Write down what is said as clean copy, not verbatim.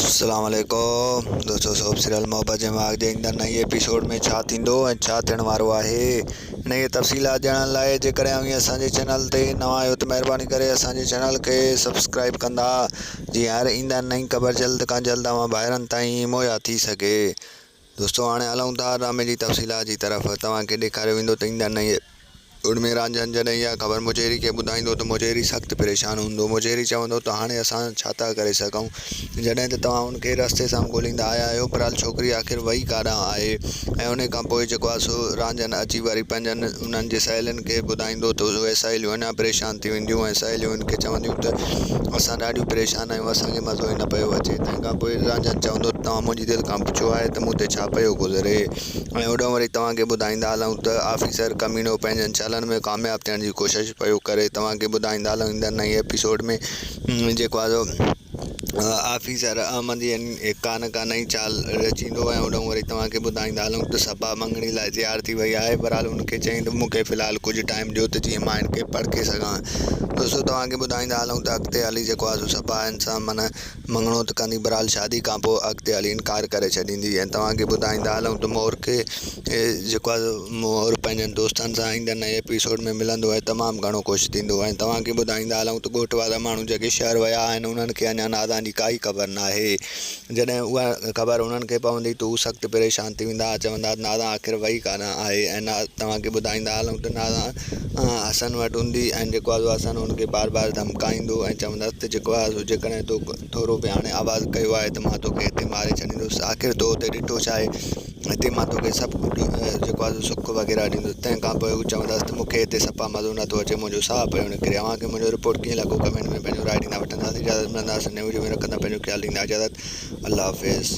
अस्सलाम वालेकुम दोस्तों, सोप सीरियल मोहब्बत जे माग जे ईंदड़ नई एपिसोड में छा थींदो ऐं छा थियण वारो आहे। इन जी तफ़सीलात ॼाणण लाइ जेकॾहिं अव्हीं असांजे चैनल ते नवां आहियो त महिरबानी करे असांजे चैनल खे सब्सक्राइब कंदा, जीअं हर ईंदड़ नई ख़बर जल्द खां जल्द अव्हां ॿाहिरनि ताईं मुहैया थी सघे। दोस्तों हाणे हलूं था ड्रामे जी तफ़सीलात जी तरफ़। तव्हांखे ॾेखारियो वेंदो त ईंदड़ नई उनमें रांझनि जॾहिं इहा ख़बर मुजेरी खे ॿुधाईंदो त मुजेरी सख़्तु परेशान हूंदो। मुजेरी चवंदो त हाणे असां छा था करे सघूं, जॾहिं त तव्हां उनखे रस्ते सां ॻोल्हींदा आया आहियो। बहरहाल छोकिरी आख़िर वई काॾां आहे ऐं उन खां पोइ जेको आहे सो रांझनि अची वरी पंहिंजनि उन्हनि जे सहेलियुनि खे ॿुधाईंदो त उहे सहेलियूं अञा परेशान थी वेंदियूं ऐं सहेलियूं उनखे चवंदियूं त असां ॾाढियूं परेशान आहियूं, असांखे मज़ो ई न पियो अचे। तंहिंखां पोइ रांझनि चवंदो त तव्हां मुंहिंजी दिलि खां पुछियो आहे त मूं ते छा पियो गुज़रे, ऐं होॾो वरी तव्हांखे ॿुधाईंदा हलूं त ऑफिसर कमीनो पंहिंजनि चालनि में कामयाबु थियण जी कोशिशि पियो करे। तव्हांखे ॿुधाईंदा हलूं ईंदड़ नई एपिसोड में जेको आहे ऑफिसर अहमद का न का नई चाल रचींदो ऐं होॾो वरी तव्हांखे ॿुधाईंदा हलूं त सभा मंगणी लाइ तयारु थी वई आहे। बहरहाल उनखे चई त मूंखे फ़िलहालु कुझु टाइम ॾियो त जीअं मां हिनखे परखे सघां। दोस्तों तव्हांखे ॿुधाईंदा हलूं त अॻिते हली जेको आहे सो सभा हिन सां माना मंगणो त कंदी, बहरहाल शादी खां पोइ अॻिते हली इनकार करे छॾींदी। ऐं तव्हांखे ॿुधाईंदा हलूं त मोर खे जेको आहे मोर पंहिंजनि दोस्तनि सां ईंदड़ नए एपिसोड में मिलंदो ऐं तमामु घणो ख़ुशि थींदो। ऐं तव्हांखे ॿुधाईंदा हलूं त ॻोठ वारा माण्हू जेके शहर विया आहिनि उन्हनि खे अञा नादान जी काई ख़बर न आहे। जॾहिं उहा ख़बर उन्हनि खे पवंदी त हू सख़्तु परेशान थी वेंदा, चवंदा नादा आख़िर वई कान आहे। ऐं तव्हांखे ॿुधाईंदा हलूं त नादा हसन वटि हूंदी ऐं जेको आहे हसन हुनखे बार बार धमकाईंदो ऐं चवंदसि त जेको आहे सो जेकॾहिं तो थोरो बि हाणे आवाज़ु कयो आहे त मां तोखे हिते मारे छॾींदुसि। आख़िर तो हुते ॾिठो छा आहे, हिते मां तोखे सभु जेको आहे सुखु वग़ैरह ॾींदुसि। तंहिंखां पोइ हू चवंदसि त मूंखे हिते सफ़ा मज़ो नथो अचे, मुंहिंजो साहु पियो निकिरे। अव्हांखे मुंहिंजो रिपोर्ट कीअं लॻो कमेंट में पंहिंजो राय ॾींदा। वठंदासीं इजाज़त, मिलंदासीं नई वीडियो में। रखंदा पंहिंजो ख़्यालु, ॾींदा इजाज़त। अल्लाह हाफ़िज़।